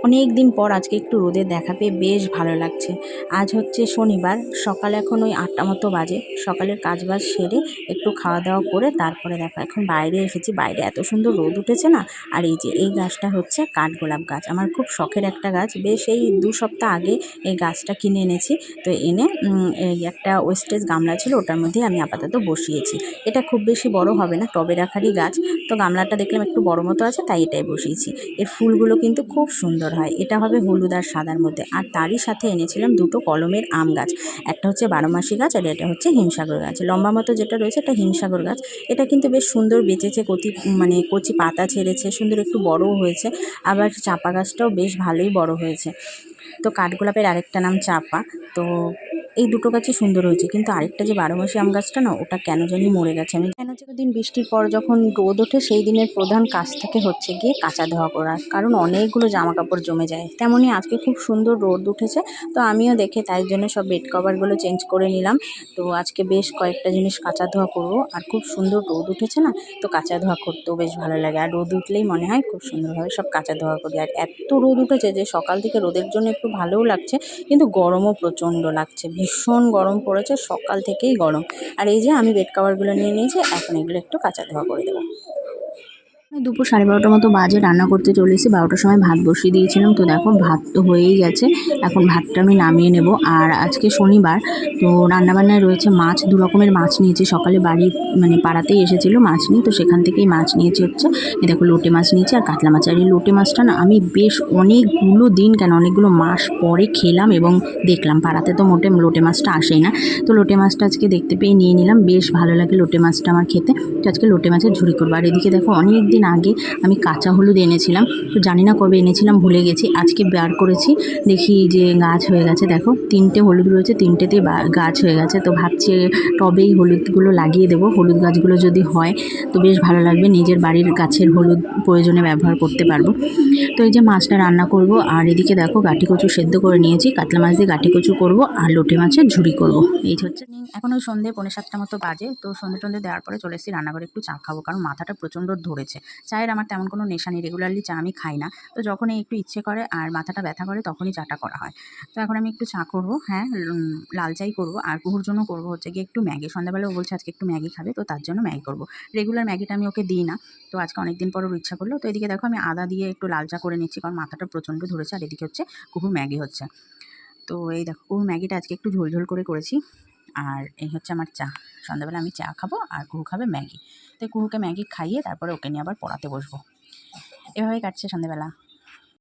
অনেক দিন পর আজকে একটু রোদের দেখা পেয়ে বেশ ভালো লাগছে। আজ হচ্ছে শনিবার, সকাল এখন ওই ৮টা মতো বাজে। সকালের কাজবাজ সেরে একটু খাওয়া দাওয়া করে তারপরে দেখো এখন বাইরে এসেছি। বাইরে এত সুন্দর রোদ উঠেছে না। আর এই যে এই গাছটা হচ্ছে কাঠগোলাপ গাছ, আমার খুব শখের একটা গাছ। বেশ এই 2 সপ্তাহ আগে এই গাছটা কিনে এনেছি। তো এনে এই একটা ওয়েস্টেজ গামলা ছিল, ওটার মধ্যে আমি আপাতত বসিয়েছি। এটা খুব বেশি বড় হবে না, টবে রাখারই গাছ। তো গামলাটা দেখলাম একটু বড় মতো আছে, তাই এটাই বসিয়েছি। এর ফুলগুলো কিন্তু খুব সুন্দর হয়। এটা হবে হলুদ আর সাদার মধ্যে। আর তারই সাথে এনেছিলাম 2টো কলমের আম গাছ। একটা হচ্ছে বারোমাসি গাছ আর এটা হচ্ছে হিমসাগর গাছ। লম্বা মতো যেটা রয়েছে এটা হিমসাগর গাছ। এটা কিন্তু বেশ সুন্দর বেঁচেছে, কচি পাতা ছেড়েছে, সুন্দর একটু বড়ও হয়েছে। আবার চাপা গাছটাও বেশ ভালোই বড় হয়েছে। তো কাঠগোলাপের আরেকটা নাম চাপা। তো এই 2টো গাছই সুন্দর হয়েছে, কিন্তু আরেকটা যে বারোমাসি আম গাছটা না, ওটা কেন জানি মরে গেছে। আমি কেন যে দিন বৃষ্টির পর যখন রোদ ওঠে সেই দিনের প্রধান কাজ থেকে হচ্ছে গিয়ে কাঁচা ধোয়া করা, কারণ অনেকগুলো জামা কাপড় জমে যায়। তেমনই আজকে খুব সুন্দর রোদ উঠেছে, তো আমিও দেখে তাই জন্য সব বেড কভারগুলো চেঞ্জ করে নিলাম। তো আজকে বেশ কয়েকটা জিনিস কাঁচা ধোয়া করবো। আর খুব সুন্দর রোদ উঠেছে না, তো কাঁচা ধোয়া করতেও বেশ ভালো লাগে। আর রোদ উঠলেই মনে হয় খুব সুন্দরভাবে সব কাঁচা ধোয়া করি। আর এত রোদ উঠেছে যে সকাল থেকে রোদের জন্য একটু ভালোও লাগছে, কিন্তু গরমও প্রচণ্ড লাগছে। ভীষণ গরম পড়েছে, সকাল থেকেই গরম। আর এই যে আমি বেড কভারগুলো নিয়ে নিয়েছি, এখন এগুলো একটু কাঁচা ধোয়া করে দেবো। দুপুর 12:30 মতো বাজে, রান্না করতে চলে এসেছি। 12টার সময় ভাত বসিয়ে দিয়েছিলাম। তো দেখো ভাত তো হয়েই গেছে, এখন ভাতটা আমি নামিয়ে নেব। আর আজকে শনিবার, তো রান্নাবান্নায় রয়েছে মাছ। 2 রকমের মাছ নিয়েছি। সকালে বাড়ি পাড়াতেই এসেছিলো মাছ নিয়ে, তো সেখান থেকেই মাছ নিয়েছি। হচ্ছে এই দেখো লোটে মাছ নিয়েছি আর কাতলা মাছ। আর এই লোটে মাছটা না আমি বেশ অনেকগুলো মাস পরে খেলাম এবং দেখলাম। পাড়াতে তো মোটে লোটে মাছটা আসেই না। তো লোটে মাছটা আজকে দেখতে পেয়ে নিয়ে নিলাম। বেশ ভালো লাগে লোটে মাছটা আমার খেতে। তো আজকে লোটে মাছের ঝুড়ি করবো। আর এদিকে দেখো অনেক দিন আগে আমি কাঁচা হলুদ এনেছিলাম, তো জানি না কবে এনেছিলাম, ভুলে গেছি। আজকে বার করেছি, দেখি যে গাছ হয়ে গেছে। দেখো 3টে হলুদ রয়েছে, 3টেতেই গাছ হয়ে গেছে। তো ভাবছি টবেই হলুদগুলো লাগিয়ে দেবো। হলুদ গাছগুলো যদি হয় তো বেশ ভালো লাগবে, নিজের বাড়ির গাছের হলুদ প্রয়োজনে ব্যবহার করতে পারবো। তো এই যে মাছটা রান্না করব। আর এদিকে দেখো গাঁটি কচু সেদ্ধ করে নিয়েছি। কাতলা মাছ দিয়ে গাঁটি কচু করবো আর লোটে মাছের ঝুড়ি করব। এই হচ্ছে এখন ওই সন্ধ্যে 6:45 মতো বাজে। তো সন্ধ্যে দেওয়ার পরে চলে এসেছি রান্নাঘরে একটু চা খাবো, কারণ মাথাটা প্রচণ্ড ধরেছে। চায়ের আমার তেমন কোনো নেশা নেই, রেগুলারলি চা আমি খাই না। তো যখনই একটু ইচ্ছে করে আর মাথাটা ব্যথা করে তখনই চাটা করা হয়। তো এখন আমি একটু চা করবো, হ্যাঁ লাল চাই করবো। আর কুহুর জন্য করবো হচ্ছে গিয়ে একটু ম্যাগি। সন্ধ্যাবেলা ও বলছে আজকে একটু ম্যাগি খাবে, তো তার জন্য ম্যাগি করবো। রেগুলার ম্যাগিটা আমি ওকে দিই না, তো আজকে অনেকদিন পর ওর ইচ্ছা করলো। তো এদিকে দেখো আমি আদা দিয়ে একটু লাল চা করে নিচ্ছি, কারণ মাথাটা প্রচণ্ড ধরেছে। আর এদিকে হচ্ছে কুহুর ম্যাগি হচ্ছে। তো এই দেখো কুহুর ম্যাগিটা আজকে একটু ঝোল ঝোল করে করেছি। আর এই হচ্ছে আমার চা। সন্ধ্যাবেলা আমি চা খাবো আর কুহু খাবে ম্যাগি। তো কুহুকে ম্যাগি খাইয়ে তারপরে ওকে নিয়ে আবার পড়াতে বসবো। এভাবেই কাটছে সন্ধ্যাবেলা।